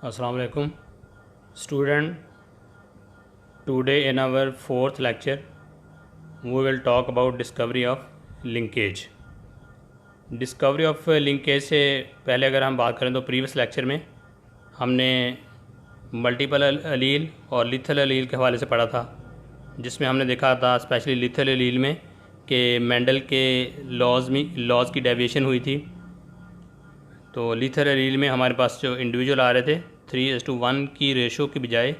Assalamu alaikum student. Today in our fourth lecture we will talk about discovery of linkage. Discovery of linkage से पहले अगर हम बात करें तो प्रीवियस लेक्चर में हमने मल्टीपल अलील और लिथल अलील के हवाले से पढ़ा था, जिसमें हमने देखा था स्पेशली लिथल अलील में कि मेंडल के लॉज की डेविएशन हुई थी। तो लिथल अलील में हमारे पास जो इंडिविजुअल आ रहे थे 3:1 की रेशो के बजाय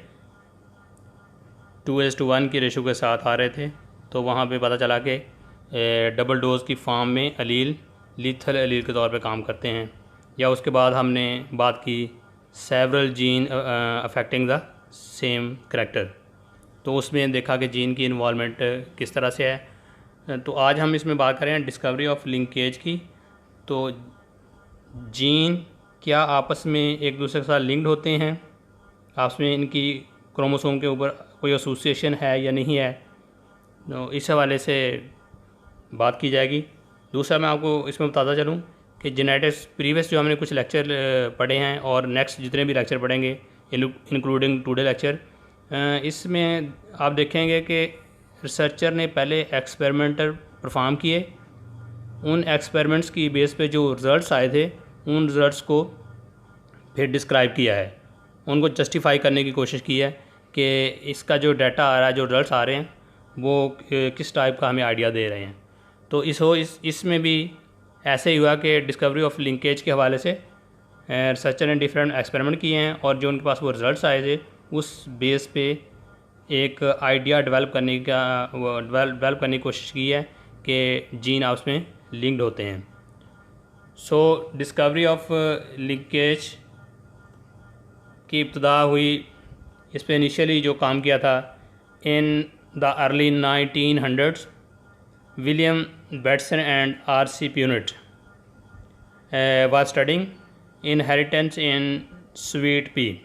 2:1 की रेशो के साथ आ रहे थे, तो वहाँ पे पता चला कि डबल डोज की फॉर्म में अलील लिथल अलील के तौर पे काम करते हैं। या उसके बाद हमने बात की several gene affecting the same character, तो उसमें देखा कि जीन की इन्वॉल्वमेंट किस तरह से है। तो आज हम इसमें बात करें डिस्कवरी ऑफ लिंकेज की। तो जीन क्या आपस में एक दूसरे के साथ लिंक्ड होते हैं, आपस में इनकी क्रोमोसोम के ऊपर कोई एसोसिएशन है या नहीं है, तो इस हवाले से बात की जाएगी। दूसरा मैं आपको इसमें बताता चलूँ कि जेनेटिक्स प्रीवियस जो हमने कुछ लेक्चर पढ़े हैं और नेक्स्ट जितने भी लेक्चर पढ़ेंगे इंक्लूडिंग टुडे लेक्चर, इसमें आप देखेंगे कि रिसर्चर ने पहले एक्सपेरिमेंटर परफॉर्म किए, उन एक्सपेरिमेंट्स की बेस पे जो रिज़ल्ट्स आए थे उन रिज़ल्ट्स को फिर डिस्क्राइब किया है, उनको जस्टिफाई करने की कोशिश की है कि इसका जो डाटा आ रहा है, जो रिज़ल्ट्स आ रहे हैं वो किस टाइप का हमें आइडिया दे रहे हैं। तो इसमें भी ऐसे ही हुआ कि डिस्कवरी ऑफ लिंकेज के हवाले से रिसर्चर ने डिफरेंट एक्सपेरिमेंट किए हैं और जो उनके पास वो रिज़ल्ट्स आए थे उस बेस पे एक आइडिया डेवलप करने की कोशिश की है कि जीन आपस में लिंक्ड होते हैं। सो डिस्कवरी ऑफ लिंकेज की इब्तदा हुई, इस पर इनिशियली जो काम किया था in the early 1900s, William Bateson and R.C. Punnett was studying inheritance in sweet pea.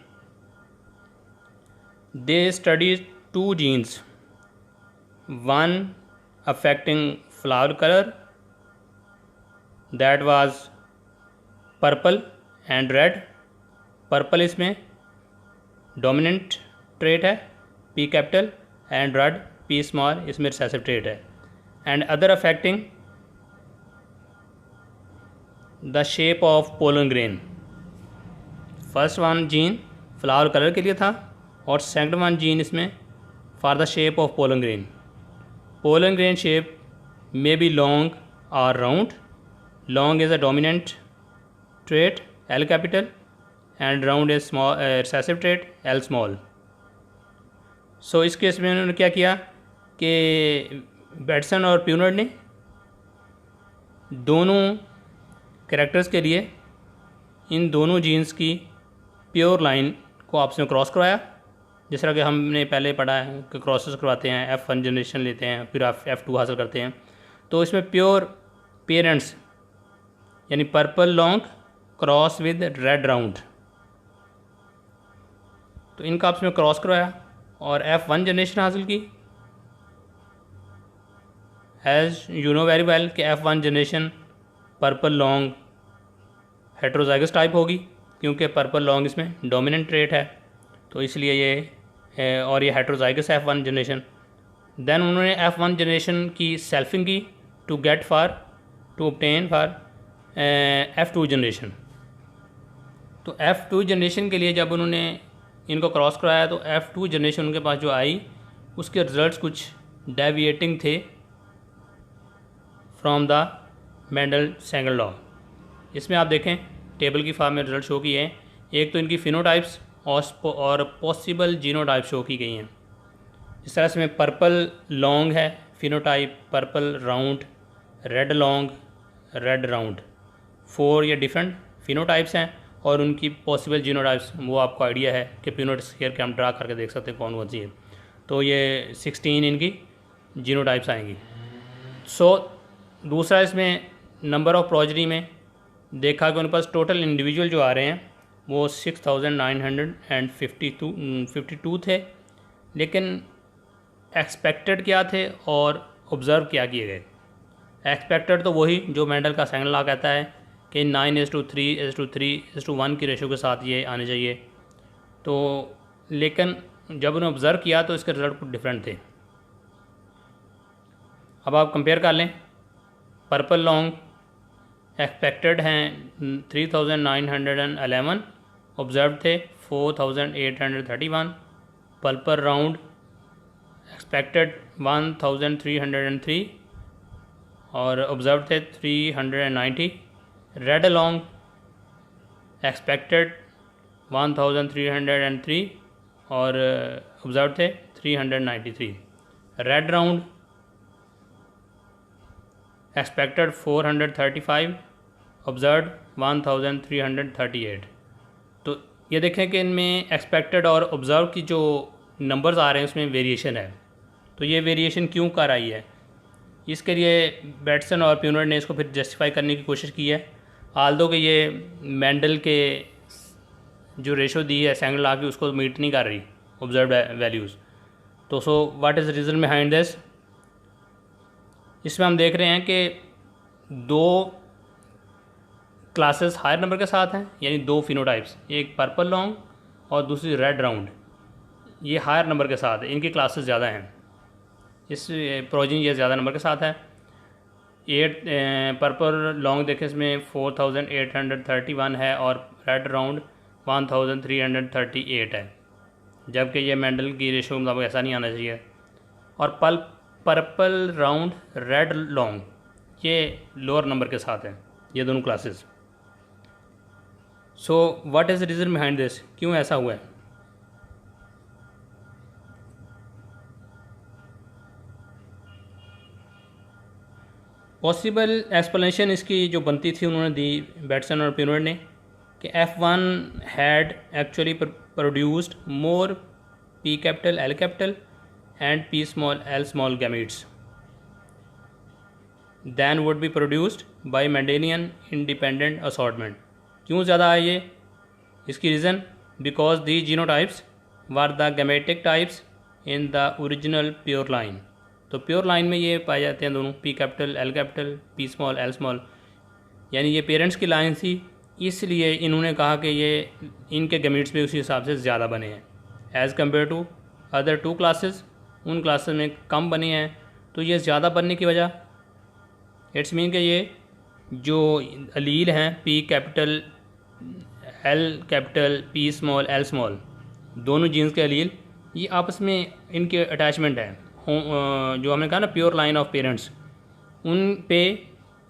They studied two genes, one affecting flower color, that was purple and red. Purple इसमें डोमिनेंट ट्रेट है P capital, and red P small इसमें recessive trait है, and other affecting the shape of pollen grain. First one gene flower colour के लिए था और second one gene इसमें for the shape of pollen grain. Pollen grain shape may be long और round. Long is a dominant trait L capital, and round is small recessive trait L small. सो इस case में उन्होंने क्या किया कि Bateson और प्यूनट ने दोनों कैरेक्टर्स के लिए इन दोनों जीन्स की प्योर लाइन को आपस में क्रॉस करवाया। जिस तरह कि हमने पहले पढ़ा है कि क्रॉसेस करवाते हैं, F1 जनरेशन लेते हैं, फिर आप F2 हासिल करते हैं। तो इसमें प्योर पेरेंट्स यानी purple long cross with red round, तो इनका आपस में क्रॉस करवाया और F1 जनरेशन हासिल की। As you know very well कि F1 generation purple long heterozygous type होगी, क्योंकि पर्पल लॉन्ग इसमें डोमिनेंट ट्रेट है, तो इसलिए ये है, और ये हेट्रोजाइगस F1 जनरेशन। देन उन्होंने F1 जनरेशन की सेल्फिंग की to obtain for F2 generation. तो F2 जनरेशन के लिए जब उन्होंने इनको क्रॉस कराया तो F2 जनरेशन उनके पास जो आई उसके रिज़ल्ट्स कुछ डेविएटिंग थे फ्रॉम द मेंडल-सेंगर लॉ। इसमें आप देखें टेबल की फॉर्म में रिज़ल्ट शो किए हैं। एक तो इनकी फिनोटाइप्स और पॉसिबल जीनोटाइप शो की गई हैं। इस तरह से में पर्पल लॉन्ग है phenotype, purple round, red long, red round, 4 ये डिफरेंट फिनोटाइप्स हैं और उनकी पॉसिबल जीनोटाइप्स वो आपको आइडिया है कि प्यूनट स्केयर के हम ड्रा करके देख सकते हैं कौन कौन सी है। तो ये 16 इनकी जीनोटाइप्स आएंगी। सो दूसरा इसमें नंबर ऑफ प्रोजनी में देखा कि उनके पास टोटल इंडिविजुअल जो आ रहे हैं वो 6952 थे, लेकिन एक्सपेक्टेड क्या थे और ऑब्ज़र्व क्या किए गए। एक्सपेक्टेड तो वही जो मेंडल का सेकंड लॉ कहता है कि 9:3:1 की रेशो के साथ ये आने चाहिए, तो लेकिन जब उन्हें ऑब्ज़र्व किया तो इसके रिज़ल्ट कुछ डिफरेंट थे। अब आप कंपेयर कर लें। पर्पल लॉन्ग एक्सपेक्टेड हैं 3911, ऑब्ज़र्व थे 4831। पर्पल राउंड एक्सपेक्टेड 1303 और ऑब्ज़र्व थे 390। रेड लॉन्ग एक्सपेक्टेड 1303 और ऑब्ज़र्व थे 393। Red round expected 435, observe 1338। तो ये देखें कि इनमें एक्सपेक्टेड और ऑब्ज़र्व की जो नंबर्स आ रहे हैं उसमें वेरिएशन है। तो ये वेरिएशन क्यों कर आई है, इसके लिए बैटसन और प्यूनर ने इसको फिर जस्टिफाई करने की कोशिश की है। आल्दो कि ये मेंडल के जो रेशो दी है सेंगल लॉ की उसको मीट नहीं कर रही ऑब्जर्व वैल्यूज़। तो so what is reason behind this. इसमें हम देख रहे हैं कि दो क्लासेस हायर नंबर के साथ हैं, यानी दो फिनोटाइप्स, एक पर्पल लॉन्ग और दूसरी रेड राउंड, ये हायर नंबर के साथ है, इनकी क्लासेस ज़्यादा हैं। इस प्रोजीन ये ज़्यादा नंबर के साथ है। 8 पर्पल लॉन्ग देखें इसमें 4831 है और रेड राउंड 1338 है, जबकि ये मेंडल की रेशो मतलब ऐसा नहीं आना चाहिए। और पर्पल राउंड रेड लॉन्ग ये लोअर नंबर के साथ है, ये दोनों classes. So what is the reason behind this, क्यों ऐसा हुआ है। पॉसिबल एक्सप्लेनेशन इसकी जो बनती थी उन्होंने दी बैटसन और प्यूनर ने कि F1 had actually produced more P capital L capital and P small L small gametes than would be produced by Mendelian independent assortment. क्यों ज़्यादा है ये, इसकी reason because the genotypes were the gametic types in the original pure line. तो pure line में ये पाए जाते हैं दोनों P capital L capital P small L small, यानी ये पेरेंट्स की लाइन थी, इसलिए इन्होंने कहा कि ये इनके गैमेट्स भी उसी हिसाब से ज़्यादा बने हैं as compared to other two classes, उन क्लासेस में कम बने हैं। तो ये ज़्यादा बनने की वजह इट्स मीन कि ये जो अलील हैं P capital L capital P small L small, दोनों जीन्स के अलील ये आपस में इनके अटैचमेंट है, जो हमने कहा ना प्योर लाइन ऑफ पेरेंट्स, उन पे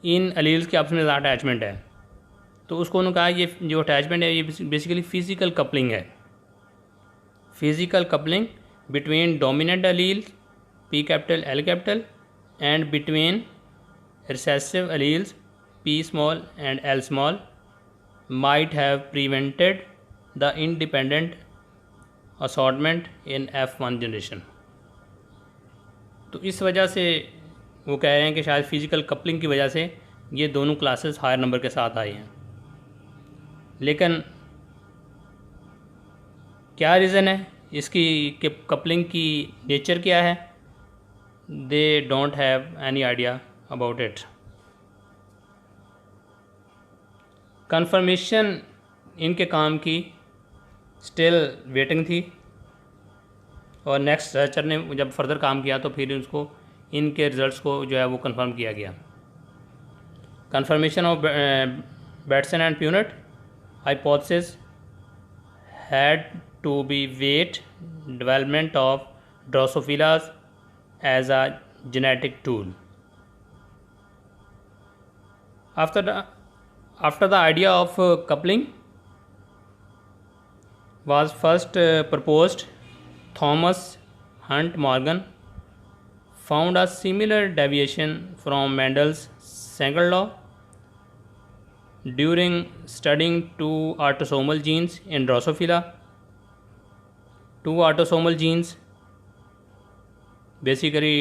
इन अलील्स के आपस में ज़्यादा अटैचमेंट है। तो उसको उन्होंने कहा ये जो अटैचमेंट है ये बेसिकली फ़िज़िकल कपलिंग है, physical coupling between dominant Aleel P capital L capital and between recessive alleles P small and L small might have prevented the independent assortment in F1 generation। तो इस वजह से वो कह रहे हैं कि शायद फ़िज़िकल कपलिंग की वजह से ये दोनों क्लासेस हायर नंबर के साथ आई हैं। लेकिन क्या रीज़न है इसकी कि कपलिंग की नेचर क्या है, they don't have any idea about it. Confirmation इनके काम की स्टिल वेटिंग थी और नेक्स्ट रिसर्चर ने जब फर्दर काम किया तो फिर उसको इनके रिज़ल्ट्स को जो है वो कंफर्म किया गया। Confirmation of Bateson and Punnett hypothesis had to be wait development of Drosophilas as a genetic tool. After the idea of coupling was first proposed, Thomas Hunt Morgan found a similar deviation from Mendel's single law during studying two autosomal genes in Drosophila. Two autosomal genes basically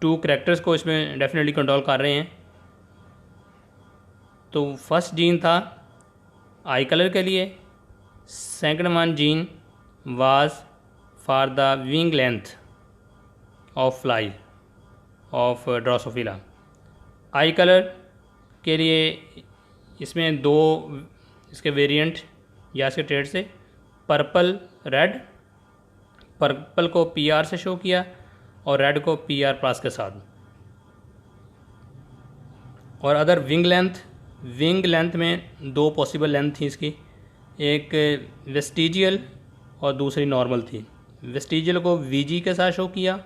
two characters को इसमें definitely control कर रहे हैं। तो first gene था आई colour के लिए, second one gene was for the wing length of fly of Drosophila. I colour के लिए इसमें दो इसके वेरिएंट या इसके ट्रेड से। पर्पल रेड, पर्पल को PR से शो किया और रेड को PR+ के साथ। और अदर विंग लेंथ में दो पॉसिबल लेंथ थी इसकी, एक वेस्टिजियल और दूसरी नॉर्मल थी। वेस्टिजियल को VG के साथ शो किया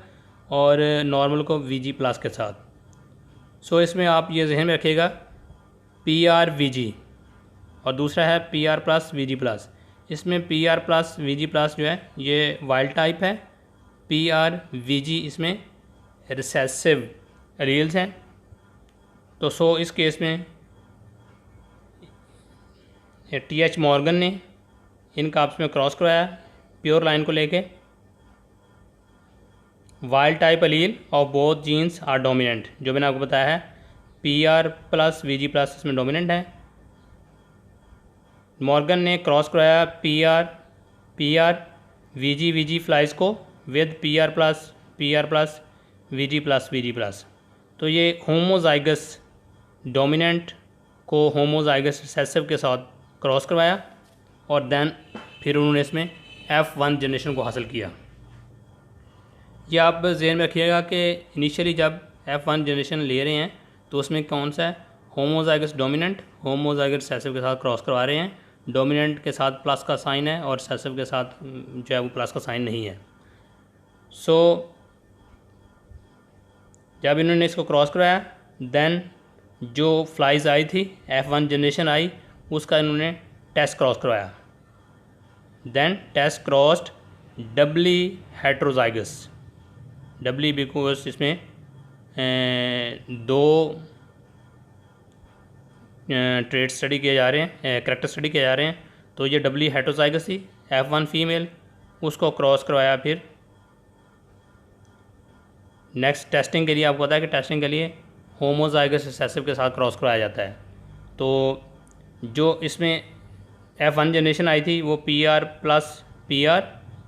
और नॉर्मल को VG+ के साथ। सो इसमें आप ये जहन में रखिएगा PR-VG और दूसरा है PR+ VG+। इसमें PR+ VG+ जो है ये वाइल्ड टाइप है, PR-VG इसमें रिसेसिव एलील्स हैं। तो सो इस केस में TH मॉर्गन ने इनका आपस में क्रॉस करवाया प्योर लाइन को लेके। Wild type allele of both genes are dominant, जो मैंने आपको बताया है PR+ VG+ इसमें डोमिनेंट है। मॉर्गन ने क्रॉस कराया PR VG फ्लाइज को विद PR+ VG+। तो ये होमोजाइगस डोमिनेंट को होमोजाइगस रिसेसिव के साथ क्रॉस करवाया और देन फिर उन्होंने इसमें F1 जनरेशन को हासिल किया। ये आप ज़हन में रखिएगा कि इनिशियली जब F1 जनरेशन ले रहे हैं तो उसमें कौन सा है, होमोजाइगस डोमिनेंट होमोजाइगस रिसेसिव के साथ क्रॉस करवा रहे हैं। डोमिनेंट के साथ प्लस का साइन है और रिसेसिव के साथ जो है वो प्लस का साइन नहीं है। सो जब इन्होंने इसको क्रॉस करवाया देन जो फ्लाइज आई थी F1 जनरेशन आई उसका इन्होंने टेस्ट क्रॉस करवाया। Then test crossed doubly heterozygous, doubly because इसमें दो ट्रेड स्टडी किए जा रहे हैं, कैरेक्टर स्टडी किए जा रहे हैं। तो ये डबली हेट्रोजाइगस थी F1 फीमेल, उसको क्रॉस करवाया। फिर नेक्स्ट टेस्टिंग के लिए आपको पता है कि टेस्टिंग के लिए होमोजाइगस रिसेसिव के साथ क्रॉस करवाया जाता है। तो जो इसमें F1 जनरेशन आई थी वो PR+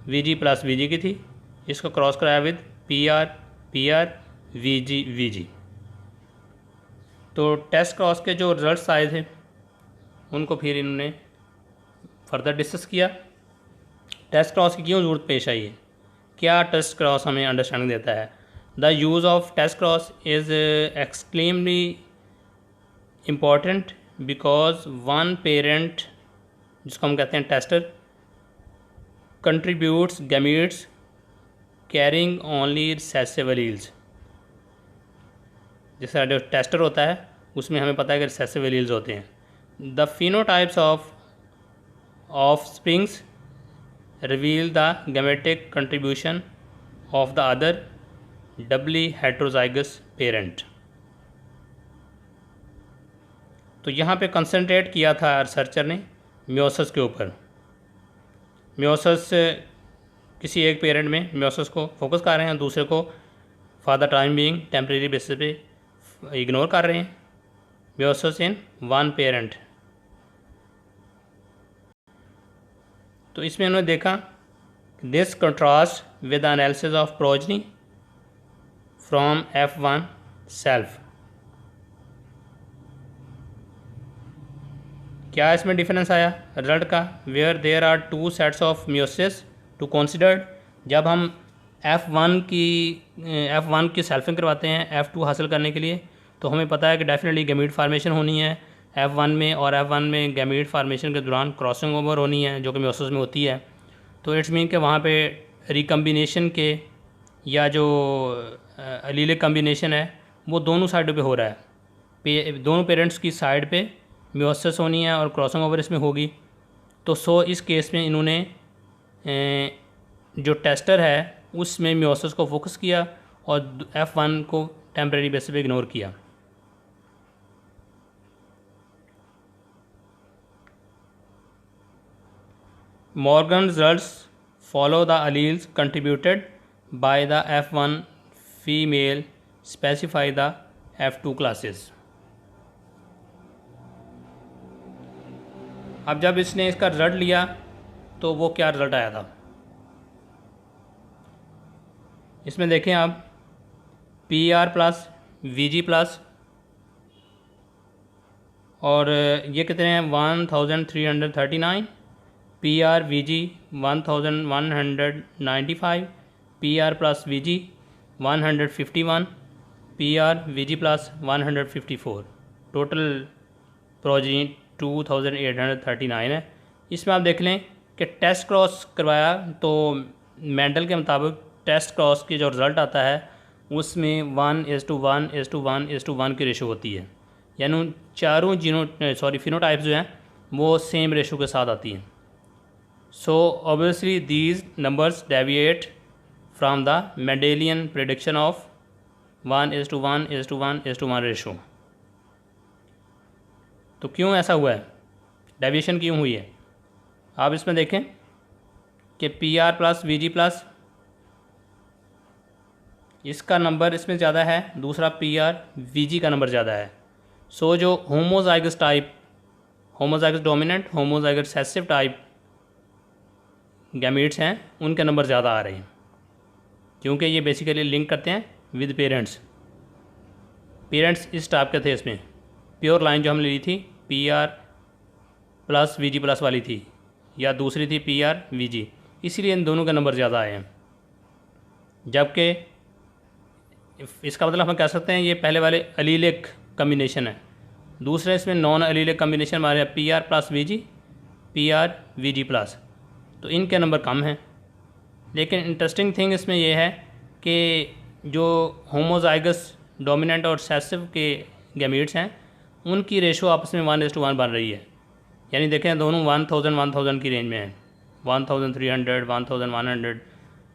VG+ की थी, इसको क्रॉस कराया विद PR VG। तो टेस्ट क्रॉस के जो रिजल्ट्स आए थे उनको फिर इन्होंने फर्दर डिस्कस किया। टेस्ट क्रॉस की क्यों ज़रूरत पेश आई है, क्या टेस्ट क्रॉस हमें अंडरस्टैंडिंग देता है। The use of test cross is extremely important because one parent, जिसको हम कहते हैं tester, contributes gametes carrying only recessive alleles. जैसा जो टेस्टर होता है उसमें हमें पता है कि रिसेसिव एलील्स होते हैं। The phenotypes of springs reveal the gametic contribution of the other doubly heterozygous parent. तो यहाँ पे कंसंट्रेट किया था रिसर्चर ने मियोसिस के ऊपर। मियोसिस किसी एक पेरेंट में मियोसिस को फोकस कर रहे हैं, दूसरे को for the time being temporary basis पे इग्नोर कर रहे हैं। Meiosis in one parent. तो इसमें उन्होंने देखा this contrast with analysis of progeny from F1 self. क्या इसमें डिफरेंस आया रिजल्ट का, where there are two sets of meiosis to considered. जब हम F1 की सेल्फिंग करवाते हैं F2 हासिल करने के लिए, तो हमें पता है कि डेफिनेटली गैमीट फार्मेशन होनी है F1 में, और F1 में गैमीट फार्मेशन के दौरान क्रॉसिंग ओवर होनी है जो कि मियोसिस में होती है। तो इट्स मीन कि वहाँ पे रिकम्बिनेशन के या जो एलीलिक कम्बिनेशन है वो दोनों साइडों पे हो रहा है। दोनों पेरेंट्स की साइड पे मियोसिस होनी है और क्रॉसिंग ओवर इसमें होगी। तो सो इस केस में इन्होंने जो टेस्टर है उसमें मियोसिस को फोकस किया और F1 को टेम्परेरी बेसिस पे इग्नोर किया। Morgan results follow the alleles contributed by the F1 female specify the F2 classes। अब जब इसने इसका रिजल्ट लिया तो वो क्या रिजल्ट आया था, इसमें देखें आप PR+ VG+ और ये कितने हैं 1339 PR VG 1195, PR plus VG 151, PR VG plus 154, total progeny 2839 है। इसमें आप देख लें कि टेस्ट क्रॉस करवाया तो मेंडल के मुताबिक टेस्ट क्रॉस की जो रिज़ल्ट आता है उसमें 1:1:1:1:1 की रेशो होती है, यानी चारों फिनोटाइप्स जो हैं वो सेम रेशो के साथ आती हैं। So obviously these numbers deviate from the Mendelian prediction of 1:1:1:1 ratio. तो क्यों ऐसा हुआ है, डेविएशन क्यों हुई है? आप इसमें देखें कि PR प्लस VG प्लस इसका नंबर इसमें ज़्यादा है, दूसरा PR VG का नंबर ज़्यादा है। सो जो homozygous type, homozygous dominant, homozygous recessive type gametes हैं उनके नंबर ज़्यादा आ रहे हैं, क्योंकि ये बेसिकली लिंक करते हैं विद पेरेंट्स। पेरेंट्स इस टाइप के थे, इसमें प्योर लाइन जो हमने ली थी PR प्लस VG प्लस वाली थी, या दूसरी थी PR VG, इसीलिए इन दोनों के नंबर ज़्यादा आए हैं। जबकि इसका मतलब हम कह सकते हैं ये पहले वाले अलीलिक कम्बिनेशन है, दूसरे इसमें नॉन अलीलिक कम्बिनेशन हमारे PR plus VG, PR VG plus, तो इनके नंबर कम हैं। लेकिन इंटरेस्टिंग थिंग इसमें यह है कि जो होमोजाइगस डोमिनेंट और रिसेसिव के गैमीट्स हैं उनकी रेशो आपस में 1:1 बन रही है, यानी देखें दोनों 1000 की रेंज में है, 1300 1100,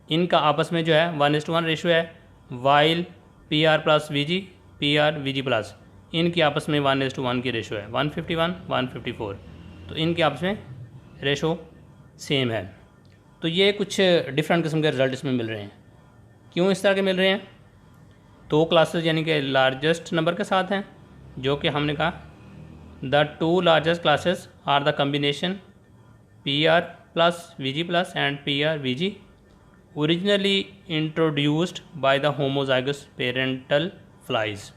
इनका आपस में जो है 1:1 रेशो है। While PR plus VG, PR VG plus, इनकी आपस में 1:1 की रेशो है, 151 154, तो इनके आपस में रेशो सेम है। तो ये कुछ डिफरेंट किस्म के रिज़ल्ट इसमें मिल रहे हैं। क्यों इस तरह के मिल रहे हैं? दो क्लासेस यानी कि लार्जेस्ट नंबर के साथ हैं, जो कि हमने कहा the two largest classes are the combination PR plus VG plus and PR VG originally introduced by the homozygous parental flies.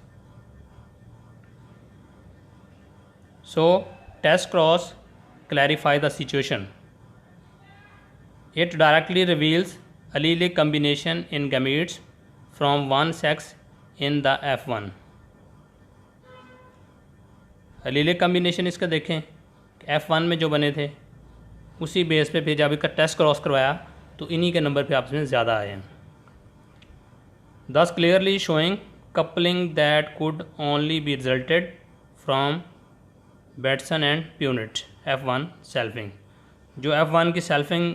So test cross clarify the situation. It directly reveals allelic combination in gametes from one sex in the F1. allelic combination इसका देखें F1 में जो बने थे उसी base पे फिर जब इसका टेस्ट क्रॉस करवाया तो इन्हीं के नंबर पे आपस में ज़्यादा आए हैं। Thus clearly showing coupling that could only be resulted from Batson and Punnett F1 selfing. जो F1 की सेल्फिंग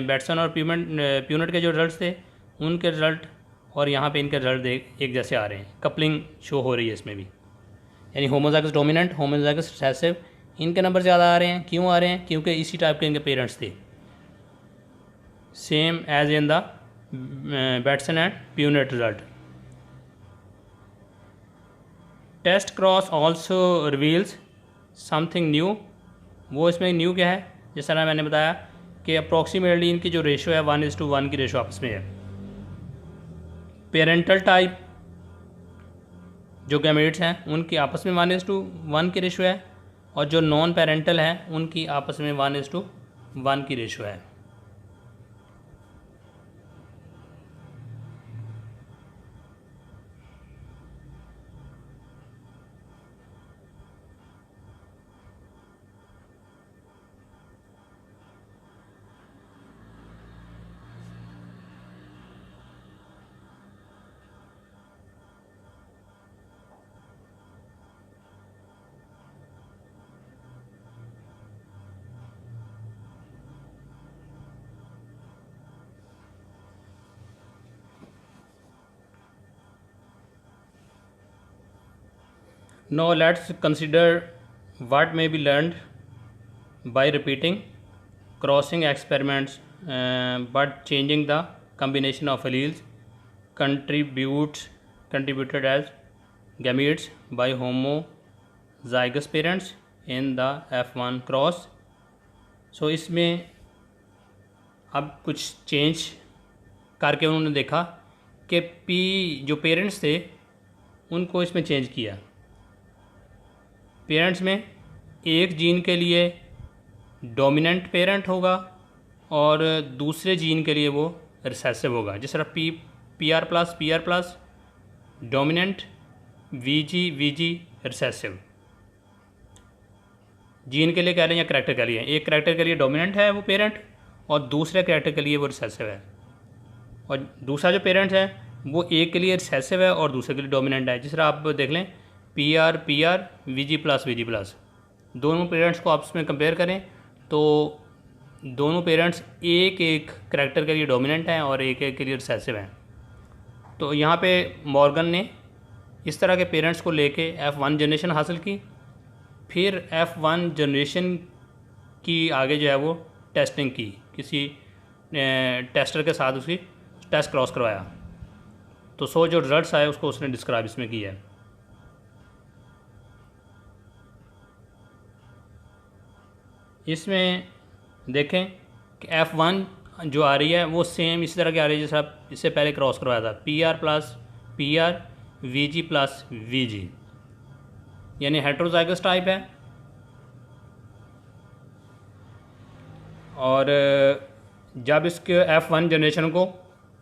बैटसन और प्यूनेट के जो रिजल्ट्स थे उनके रिज़ल्ट और यहाँ पे इनके रिज़ल्ट एक जैसे आ रहे हैं, कपलिंग शो हो रही है इसमें भी, यानी होमोजाइगस डोमिनेंट, होमोजाइगस रिसेसिव, इनके नंबर ज़्यादा आ रहे हैं। क्यों आ रहे हैं? क्योंकि इसी टाइप के इनके पेरेंट्स थे, same as in the Bateson and Punnett result. Test cross also reveals something new. वो इसमें न्यू क्या है? जिस तरह मैंने बताया कि अप्रॉक्सीमेटली इनकी जो रेशो है 1:1 की रेशो आपस में है। पेरेंटल टाइप जो गैमेट्स हैं उनकी आपस में 1:1 की रेशो है, और जो नॉन पेरेंटल हैं उनकी आपस में 1:1 की रेशो है। Now let's consider what may be learned by repeating crossing experiments, but changing the combination of alleles contributed as gametes by homozygous parents in the F1 cross. So इसमें अब कुछ change करके उन्होंने देखा कि P जो parents थे उनको इसमें चेंज किया। पेरेंट्स में एक जीन के लिए डोमिनेंट पेरेंट होगा और दूसरे जीन के लिए वो रिसेसिव होगा। जिस तरह P R plus dominant, we ji recessive. Gene के लिए कह रहे हैं या करैक्टर के लिए? एक करैक्टर के लिए डोमिनेंट है वो पेरेंट और दूसरे करैक्टर के लिए वो रिसेसिव है, और दूसरा जो पेरेंट है वो एक के लिए रिसेसिव है और दूसरे के लिए डोमिनेंट है। जिस तरह आप देख लें P R we ji plus, दोनों पेरेंट्स को आपस में कंपेयर करें तो दोनों पेरेंट्स एक एक करैक्टर के लिए डोमिनेंट हैं और एक एक के लिए रिसेसिव हैं। तो यहाँ पे मॉर्गन ने इस तरह के पेरेंट्स को लेके F1 जनरेशन हासिल की, फिर F1 जनरेशन की आगे जो है वो टेस्टिंग की, किसी टेस्टर के साथ उसकी टेस्ट क्रॉस करवाया। तो जो रिजल्ट्स आए उसको उसने डिस्क्राइब इसमें किया है। इसमें देखें कि F1 जो आ रही है वो सेम इसी तरह की आ रही है जैसे आप इससे पहले क्रॉस करवाया था, पी आर वी जी, यानी हेट्रोजाइगस टाइप है। और जब इसके F1 जनरेशन को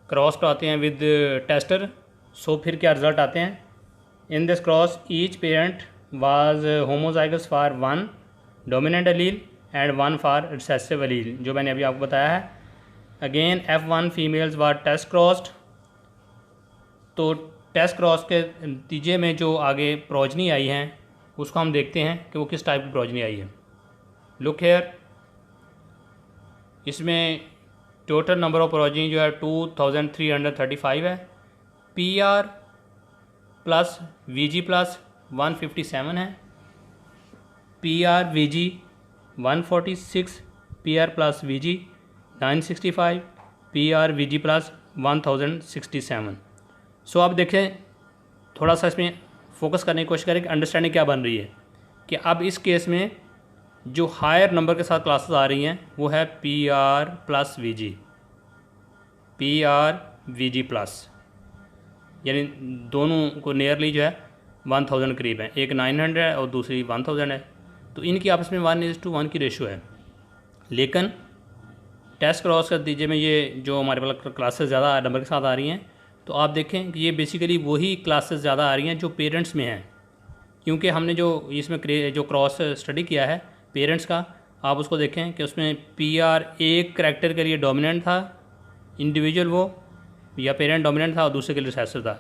क्रॉस कराते हैं विद टेस्टर, फिर क्या रिज़ल्ट आते हैं? In this cross each parent was homozygous for 1 dominant allele and 1 for recessive allele, जो मैंने अभी आपको बताया है। अगेन F1 फीमेल्स वर टेस्ट क्रॉस्ड, तो टेस्ट क्रॉस के नतीजे में जो आगे प्रोजनी आई हैं उसको हम देखते हैं कि वो किस टाइप की प्रोजनी आई है। लुक हेयर, इसमें टोटल नंबर ऑफ प्रोजनी जो है 2335 है। P R plus we ji plus 157 है, P R we ji 146, P R plus we ji 965, P R we ji plus 1067। सो आप देखें, थोड़ा सा इसमें फोकस करने की कोशिश करें कि अंडरस्टैंडिंग क्या बन रही है कि अब इस केस में जो हायर नंबर के साथ क्लासेस आ रही हैं वो है P R plus we ji plus, यानी दोनों को नियरली जो है 1000 करीब है, एक 900 है और दूसरी 1000 है। तो इनकी आपस में 1:1 की रेशो है। लेकिन टेस्ट क्रॉस के नतीजे में ये जो हमारे पास क्लासेस ज़्यादा नंबर के साथ आ रही हैं, तो आप देखें कि ये बेसिकली वही क्लासेस ज़्यादा आ रही हैं जो पेरेंट्स में हैं, क्योंकि हमने जो इसमें जो क्रॉस स्टडी किया है पेरेंट्स का, आप उसको देखें कि उसमें पी आर एक करैक्टर के लिए डोमिनेंट था, इंडिविजुअल वो या पेरेंट डोमिनेंट था और दूसरे के लिए रिसेसिव था।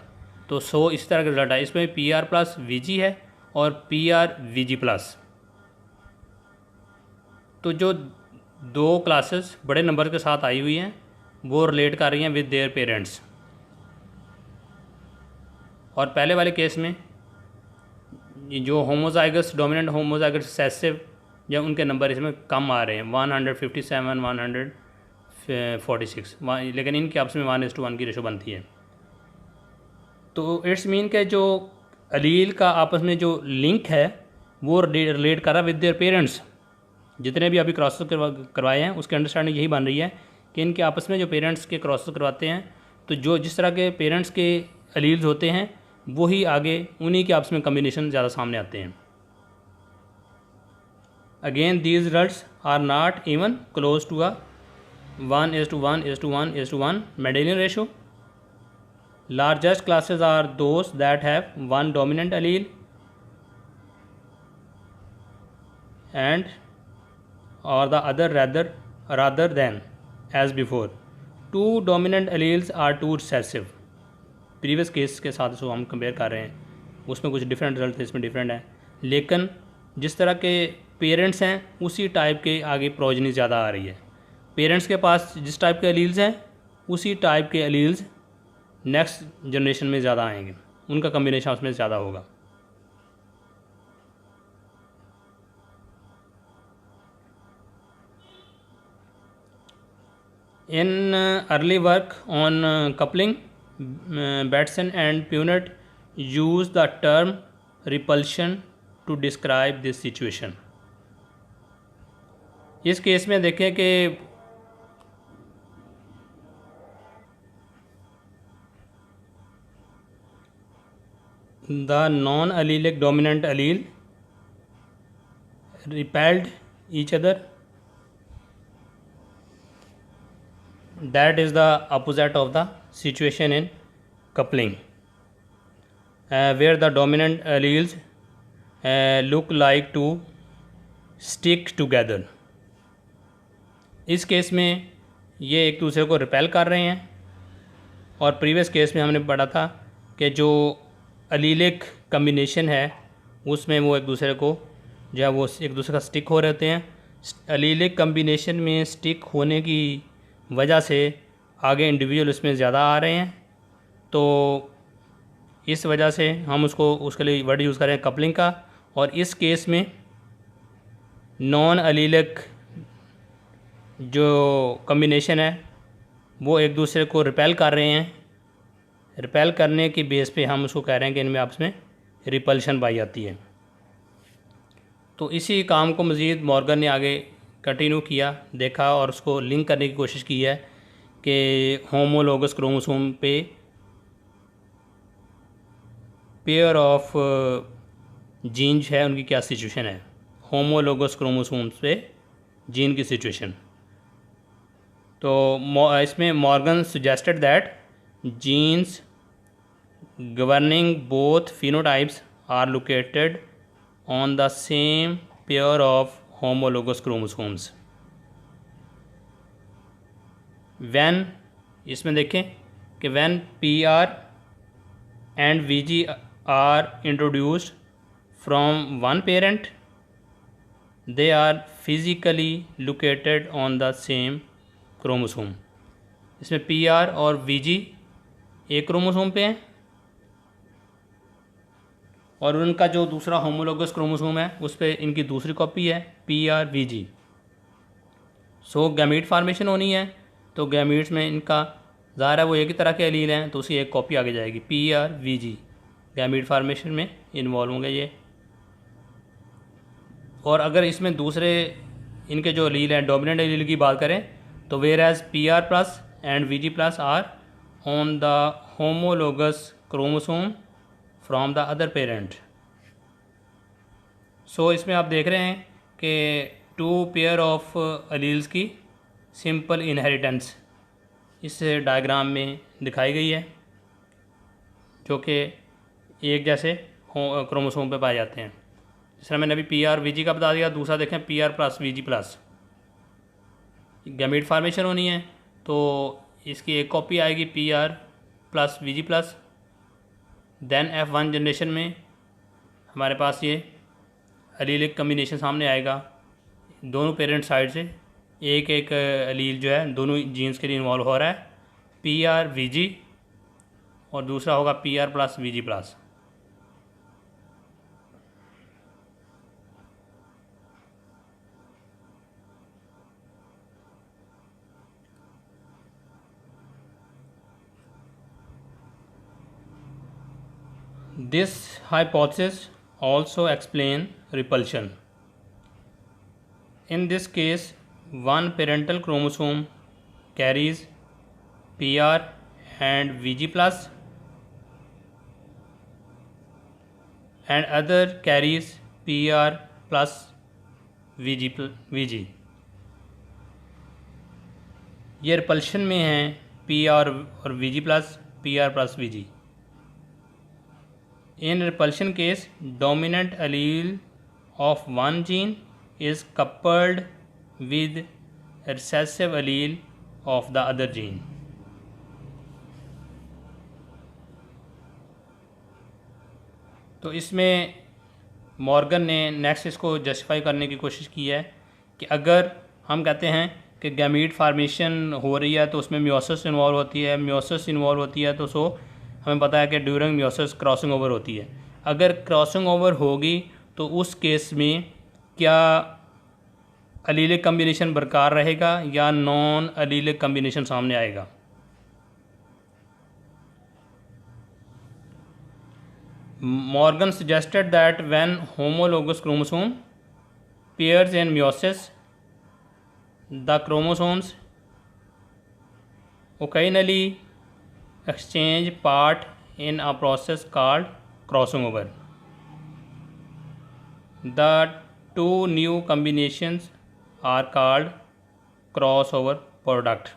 तो इस तरह का रिजल्ट है। इसमें पी आर प्लस वी जी है और P R we ji plus. तो जो दो क्लासेस बड़े नंबर के साथ आई हुई हैं वो रिलेट कर रही हैं विद देयर पेरेंट्स। और पहले वाले केस में जो होमोजाइगस डोमिनेंट होमोजाइगस रिसेसिव या उनके नंबर इसमें कम आ रहे हैं, 157 146, लेकिन इनके आपस में 1:1 की रेशो बनती है। तो इट्स मीन के जो अलील का आपस में जो लिंक है वो रिलेट कर रहा है विद देयर पेरेंट्स। जितने भी अभी क्रॉसेस करवाए हैं उसके अंडरस्टैंडिंग यही बन रही है कि इनके आपस में जो पेरेंट्स के क्रॉसेस करवाते हैं, तो जो जिस तरह के पेरेंट्स के अलील्स होते हैं वही आगे उन्हीं के आपस में कम्बिनेशन ज़्यादा सामने आते हैं। Again these results are not even close to a 1:1 Mendelian ratio. Largest classes are those that have 1 dominant allele and or the other rather than as before 2 dominant alleles are 2 recessive। Previous case के साथ इसको हम compare कर रहे हैं, उसमें कुछ different result थे, इसमें डिफरेंट है। लेकिन जिस तरह के पेरेंट्स हैं उसी टाइप के आगे प्रोजनी ज़्यादा आ रही है। पेरेंट्स के पास जिस टाइप के अलील्स हैं उसी टाइप के अलील्स नेक्स्ट जनरेशन में ज़्यादा आएंगे, उनका कम्बिनेशन उसमें ज़्यादा होगा। In early work on coupling, Batson and Punnett used the term repulsion to describe this situation। इस केस में देखें कि the non-allelic dominant allele repelled each other That is the opposite of the situation in coupling, where the dominant alleles look like to stick together. इस case में ये एक दूसरे को रिपेल कर रहे हैं, और प्रीवियस केस में हमने पढ़ा था कि जो अलीलिक कम्बिनेशन है उसमें वो एक दूसरे को जो है वो एक दूसरे का स्टिक हो रहते हैं. अलीलिक कम्बिनेशन में स्टिक होने की वजह से आगे इंडिविजुअल उसमें ज़्यादा आ रहे हैं, तो इस वजह से हम उसके लिए वर्ड यूज़ करें कपलिंग का. और इस केस में नॉन अलीलिक जो कम्बिनेशन है वो एक दूसरे को रिपेल कर रहे हैं. रिपेल करने की बेस पे हम उसको कह रहे हैं कि इनमें आपस में रिपल्शन पाई जाती है. तो इसी काम को मज़ीद मॉर्गन ने आगे कंटिन्यू किया, देखा और उसको लिंक करने की कोशिश की है कि होमोलोगस क्रोमोसोम पे पेयर ऑफ जीन्स है उनकी क्या सिचुएशन है. होमोलोगस क्रोमोसोम्स पे जीन की सिचुएशन. तो इसमें Morgan suggested that genes governing both phenotypes are located on the same pair of homologous chromosomes. When इसमें देखें कि when PR and VG are introduced from one parent, they are physically located on the same chromosome. इसमें PR और VG एक chromosome पे हैं और उनका जो दूसरा होमोलोगस क्रोमोसोम है उस पर इनकी दूसरी कॉपी है PRVG. सो गैमीट फार्मेशन होनी है तो गैमीट्स में इनका ज़ाहिर है वो एक ही तरह के एलील हैं तो उसी एक कॉपी आगे जाएगी PRVG. गैमीट फार्मेशन में इन्वॉल्व होंगे ये. और अगर इसमें दूसरे इनके जो एलील हैं डोमिनेंट एलील की बात करें तो where as PR plus and VG plus are on the homologous chromosome from the other parent. So इसमें आप देख रहे हैं कि टू पेयर ऑफ अलील्स की सिंपल इनहेरिटेंस इस डायग्राम में दिखाई गई है जो कि एक जैसे क्रोमोसोम पे पाए जाते हैं. जिस तरह मैंने अभी PRVG का बता दिया. दूसरा देखें PR plus VG plus. Gamete formation होनी है तो इसकी एक कॉपी आएगी PR plus VG plus. Then F1 generation में हमारे पास ये अलीलिक कम्बिनेशन सामने आएगा. दोनों पेरेंट साइड से एक एक अलील जो है दोनों जीन्स के लिए इन्वॉल्व हो रहा है PRVG और दूसरा होगा PR plus VG plus. This hypothesis also explains repulsion. In this case, one parental chromosome carries PR and VG plus and other carries PR plus VG. ये रिपल्शन में हैं PR और VG plus PR plus VG. In repulsion case, dominant allele of one gene is coupled with recessive allele of the other gene. तो इसमें Morgan ने next इसको justify करने की कोशिश की है कि अगर हम कहते हैं कि गैमीट फार्मेशन हो रही है तो उसमें मियोसिस इन्वॉल्व होती है. मियोसिस इन्वॉल्व होती है तो हमें पता है कि ड्यूरिंग मियोसिस क्रॉसिंग ओवर होती है. अगर क्रॉसिंग ओवर होगी तो उस केस में क्या अलीलिक कम्बिनेशन बरकरार रहेगा या नॉन अलीलिक कम्बिनेशन सामने आएगा. Morgan suggested that when homologous chromosome pairs in meiosis the chromosomes occasionally exchange part in a process called crossing over. The two new combinations are called crossover product.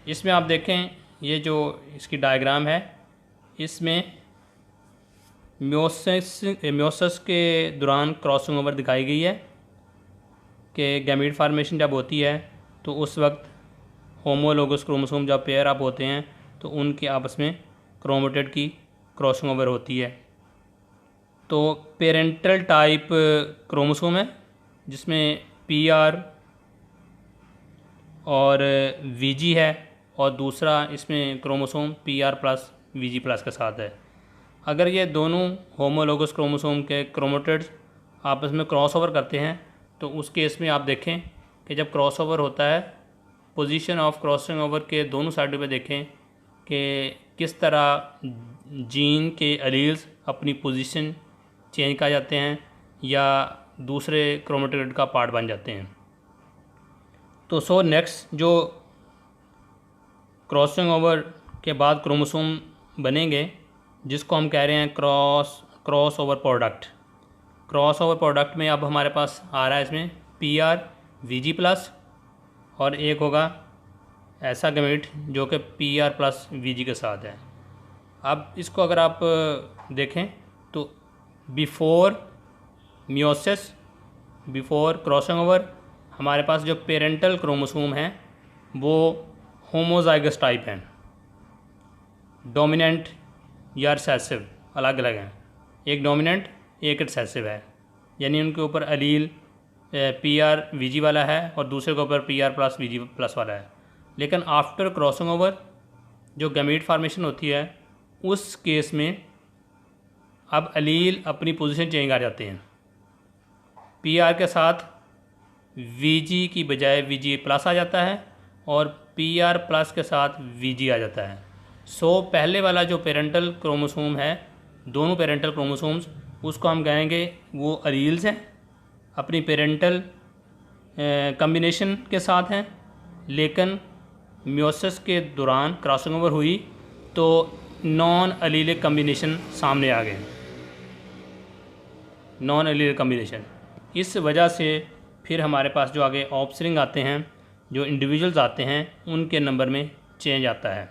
इसमें आप देखें, ये जो इसकी diagram है, इसमें म्योसिस के दौरान क्रॉसिंग ओवर दिखाई गई है कि गैमीट फार्मेशन जब होती है तो उस वक्त होमोलोगस क्रोमोसोम जब पेयर अप होते हैं तो उनके आपस में क्रोमेटिड की क्रॉसिंग ओवर होती है। तो पेरेंटल टाइप क्रोमोसोम है जिसमें PR और VG है, और दूसरा इसमें chromosome PR plus VG plus के साथ है। अगर ये दोनों होमोलोगस क्रोमोसोम के क्रोमेटिड्स आपस में क्रॉस ओवर करते हैं तो उस केस में आप देखें कि जब क्रॉस ओवर होता है, पोजीशन ऑफ क्रॉसिंग ओवर के दोनों साइडों पे देखें कि किस तरह जीन के एलील्स अपनी पोजीशन चेंज कर जाते हैं या दूसरे क्रोमेटिड का पार्ट बन जाते हैं। तो नेक्स्ट जो क्रॉसिंग ओवर के बाद क्रोमोसोम बनेंगे जिसको हम कह रहे हैं cross over product. Cross over product में अब हमारे पास आ रहा है इसमें PR VG प्लस, और एक होगा ऐसा गैमेट जो कि PR प्लस VG के साथ है। अब इसको अगर आप देखें तो before meiosis, before crossing over, हमारे पास जो पेरेंटल क्रोमोसोम हैं वो होमोजाइगस टाइप हैं, डोमिनेंट या रिसेसिव अलग अलग हैं। एक डोमिनेंट एक रिसेसिव है, यानी उनके ऊपर अलील PR VG वाला है और दूसरे के ऊपर PR प्लस VG प्लस वाला है। लेकिन आफ्टर क्रॉसिंग ओवर जो गैमीट फार्मेशन होती है उस केस में अब अलील अपनी पोजीशन चेंज कर जाते हैं। PR के साथ VG की बजाय VG प्लस आ जाता है और PR प्लस के साथ VG आ जाता है। पहले वाला जो पेरेंटल क्रोमोसोम है, दोनों पेरेंटल क्रोमोसोम्स, उसको हम कहेंगे वो अलील्स हैं, अपनी पेरेंटल कम्बिनेशन के साथ हैं। लेकिन मियोसिस के दौरान क्रॉसिंग ओवर हुई तो नॉन अलीलिक कम्बिनेशन सामने आ गए, नॉन अलीलिक कम्बिनेशन। इस वजह से फिर हमारे पास जो आगे ऑफस्प्रिंग आते हैं, जो इंडिविजुअल्स आते हैं, उनके नंबर में चेंज आता है।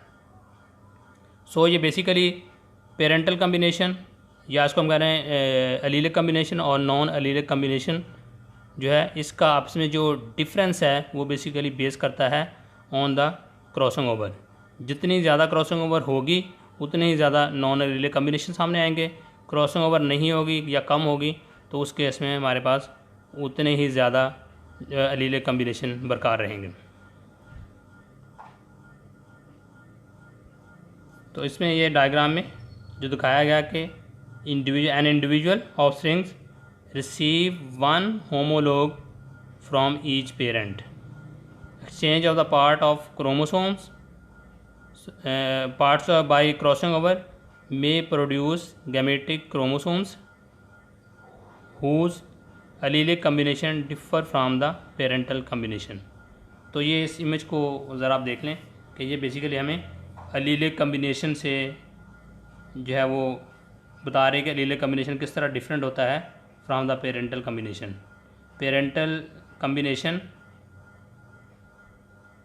ये बेसिकली पेरेंटल कम्बिनेशन, या इसको हम कह रहे हैं अलीलिक कम्बिनेशन और नॉन अलीलिक कम्बिनेशन जो है, इसका आपस में जो डिफरेंस है वो बेसिकली बेस करता है ऑन द क्रॉसिंग ओवर। जितनी ज़्यादा क्रॉसिंग ओवर होगी उतने ही ज़्यादा नॉन अलीलिक कम्बिनेशन सामने आएंगे। क्रॉसिंग ओवर नहीं होगी या कम होगी तो उस केस में हमारे पास उतने ही ज़्यादा अलीलिक कम्बिनेशन बरकरार रहेंगे। तो इसमें ये डायग्राम में जो दिखाया गया कि an individual offsprings receive one homolog from each parent, exchange of the part of chromosomes parts by crossing over may produce gametic chromosomes whose allelic combination differ from the parental combination. तो ये इस image को ज़रा आप देख लें कि ये बेसिकली हमें अलीलिक कम्बिनेशन से जो है वो बता रहे हैं कि अलीलिक कम्बिनेशन किस तरह डिफरेंट होता है from the parental combination. Parental combination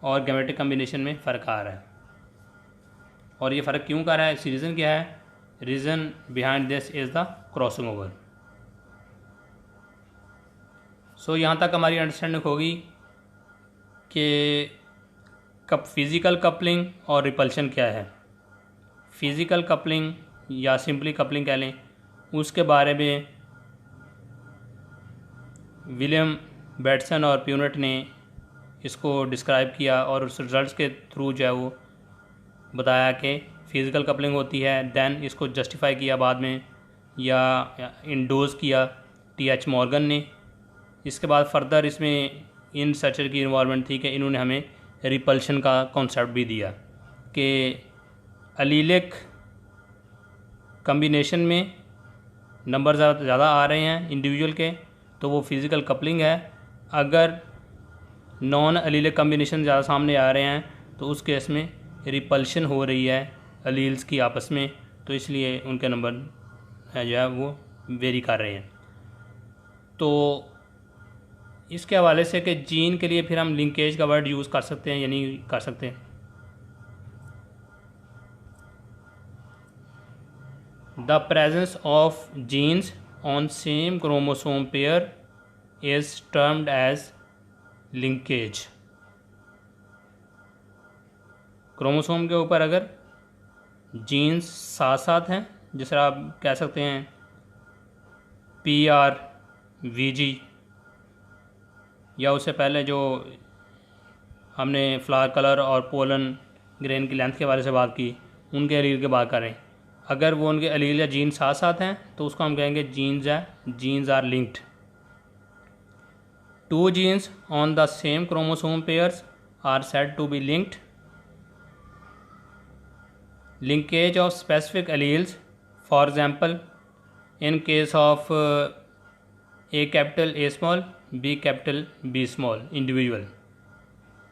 और गैमेटिक कम्बिनेशन में फ़र्क आ रहा है, और ये फ़र्क क्यों कर रहा है, इस रीज़न क्या है? Reason behind this is the crossing over. यहाँ तक हमारी अंडरस्टैंडिंग होगी कि फिज़िकल कपलिंग और रिपल्शन क्या है। फ़िज़िकल कपलिंग या सिंपली कपलिंग कह लें, उसके बारे में विलियम बैटसन और प्यूनेट ने इसको डिस्क्राइब किया और उस रिजल्ट्स के थ्रू जो है वो बताया कि फ़िज़िकल कपलिंग होती है। दैन इसको जस्टिफाई किया बाद में या इंडोज किया TH मॉर्गन ने। इसके बाद फर्दर इसमें इन रिसर्चर की इन्वॉल्वमेंट थी कि इन्होंने हमें रिपल्शन का कॉन्सेप्ट भी दिया कि अलीलिक कम्बिनेशन में नंबर ज़्यादा आ रहे हैं इंडिविजुअल के तो वो फ़िज़िकल कपलिंग है। अगर नॉन अलीलिक कम्बिनेशन ज़्यादा सामने आ रहे हैं तो उस केस में रिपल्शन हो रही है अलील्स की आपस में, तो इसलिए उनके नंबर जो है वो वेरी कर रहे हैं। तो इसके हवाले से कि जीन के लिए फिर हम लिंकेज का वर्ड यूज़ कर सकते हैं या नहीं कर सकते। The presence of genes on same chromosome pair is termed as linkage. Chromosome के ऊपर अगर जीन्स साथ साथ हैं, जिस तरह आप कह सकते हैं PRVG, या उससे पहले जो हमने फ्लावर कलर और पोलन ग्रेन की लेंथ के बारे से बात की, उनके एलील की बात करें, अगर वो उनके एलील या जीन साथ साथ हैं तो उसको हम कहेंगे genes are linked. Two genes on the same chromosome pairs are said to be linked. Linkage of specific alleles, for example in case of A capital A small, B capital B small individual,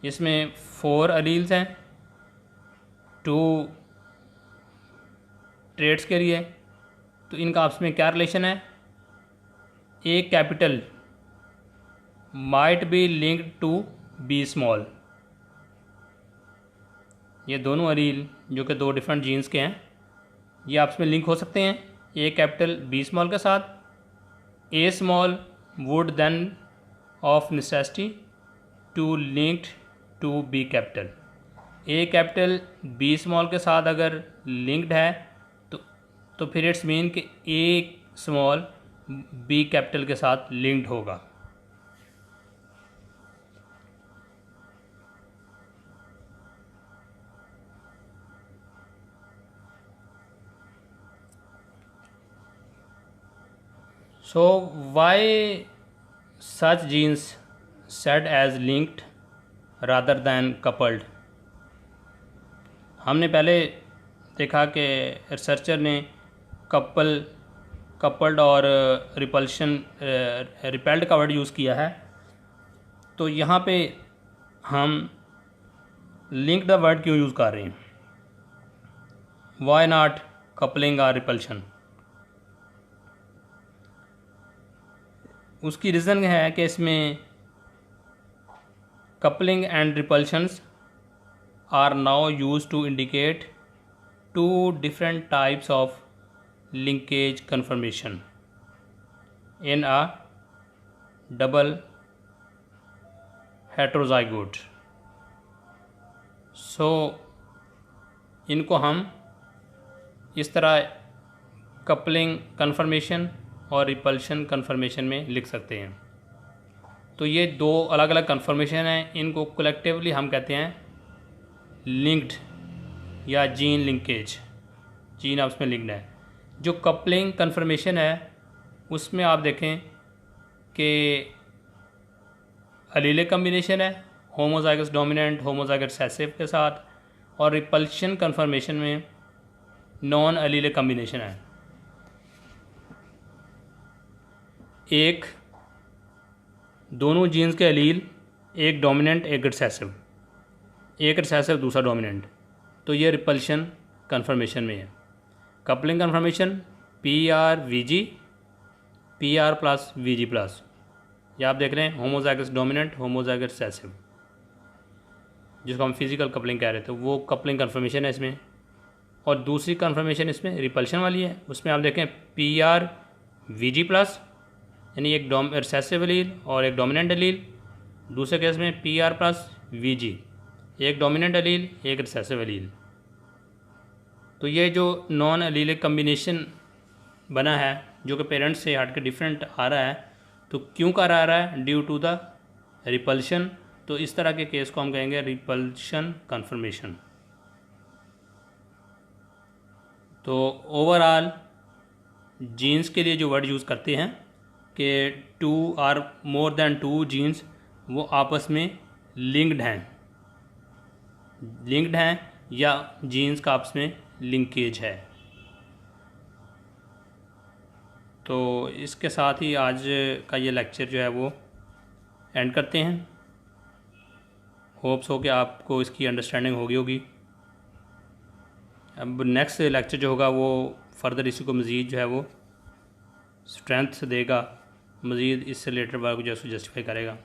इसमें 4 alleles हैं 2 trades के लिए, तो इनका आपस में क्या relation है? A capital might be linked to B small। ये दोनों एलील जो कि 2 डिफरेंट जीन्स के हैं, ये आपस में लिंक हो सकते हैं ए कैपिटल बी स्मॉल के साथ। A small would then of necessity to linked to B capital. A capital B small के साथ अगर लिंक्ड है तो फिर इट्स मीन कि ए स्मॉल बी कैपिटल के साथ लिंक्ड होगा। So why such genes said as linked rather than coupled? हमने पहले देखा कि रिसर्चर ने कपल्ड और रिपेल्ड का वर्ड यूज़ किया है, तो यहाँ पे हम लिंक्ड द वर्ड क्यों यूज़ कर रहे हैं? वाई नॉट कपलिंग और रिपल्शन? उसकी रीज़न है कि इसमें coupling and repulsions are now use to indicate 2 different types of linkage conformation in a double heterozygote. So इनको हम इस तरह कपलिंग कन्फर्मेशन और रिपल्शन कन्फर्मेशन में लिख सकते हैं। तो ये 2 अलग अलग कन्फर्मेशन हैं, इनको कलेक्टिवली हम कहते हैं लिंक्ड या जीन लिंकेज। जीन आपस में लिंक्ड है। जो कपलिंग कन्फर्मेशन है उसमें आप देखें कि एलीलिक कम्बिनेशन है होमोजाइगस डोमिनेंट होमोजाइगस रिसेसिव के साथ, और रिपल्शन कन्फर्मेशन में नॉन एलीलिक कम्बिनेशन है। एक दोनों जीन्स के एलील, एक डोमिनेंट एक रिसेसिव, एक रिसेसिव दूसरा डोमिनेंट, तो ये रिपल्शन कन्फर्मेशन में है। Coupling conformation PRVG PR plus VG plus, ये आप देख रहे हैं होमोजाइगस डोमिनेंट होमोजाइगस रिसेसिव, जिसको हम फिजिकल कपलिंग कह रहे थे, वो कपलिंग कन्फर्मेशन है इसमें। और दूसरी कन्फर्मेशन इसमें रिपल्शन वाली है, उसमें आप देखें PRVG प्लस, यानी एक रिसेसिव एलील और एक डोमिनेंट एलील। दूसरे केस में PR प्लस VG, एक डोमिनेंट एलील एक रिसेसिव एलील। तो ये जो नॉन एलीलिक कम्बिनेशन बना है जो कि पेरेंट्स से हट के डिफरेंट आ रहा है, तो क्यों कर आ रहा है? Due to the repulsion. तो इस तरह के केस को हम कहेंगे रिपल्शन कन्फर्मेशन। तो ओवरऑल जीन्स के लिए जो वर्ड यूज़ करते हैं कि 2 और मोर देन 2 जीन्स वो आपस में लिंक्ड हैं या जीन्स का आपस में लिंकेज है। तो इसके साथ ही आज का ये लेक्चर जो है वो एंड करते हैं। होप्स हो कि आपको इसकी अंडरस्टैंडिंग होगी। अब नेक्स्ट लेक्चर जो होगा वो फर्दर इसी को मज़ीद जो है वो स्ट्रेंथ देगा, मज़ीद इससे रिलेटेड बात को जस्टिफाई करेगा।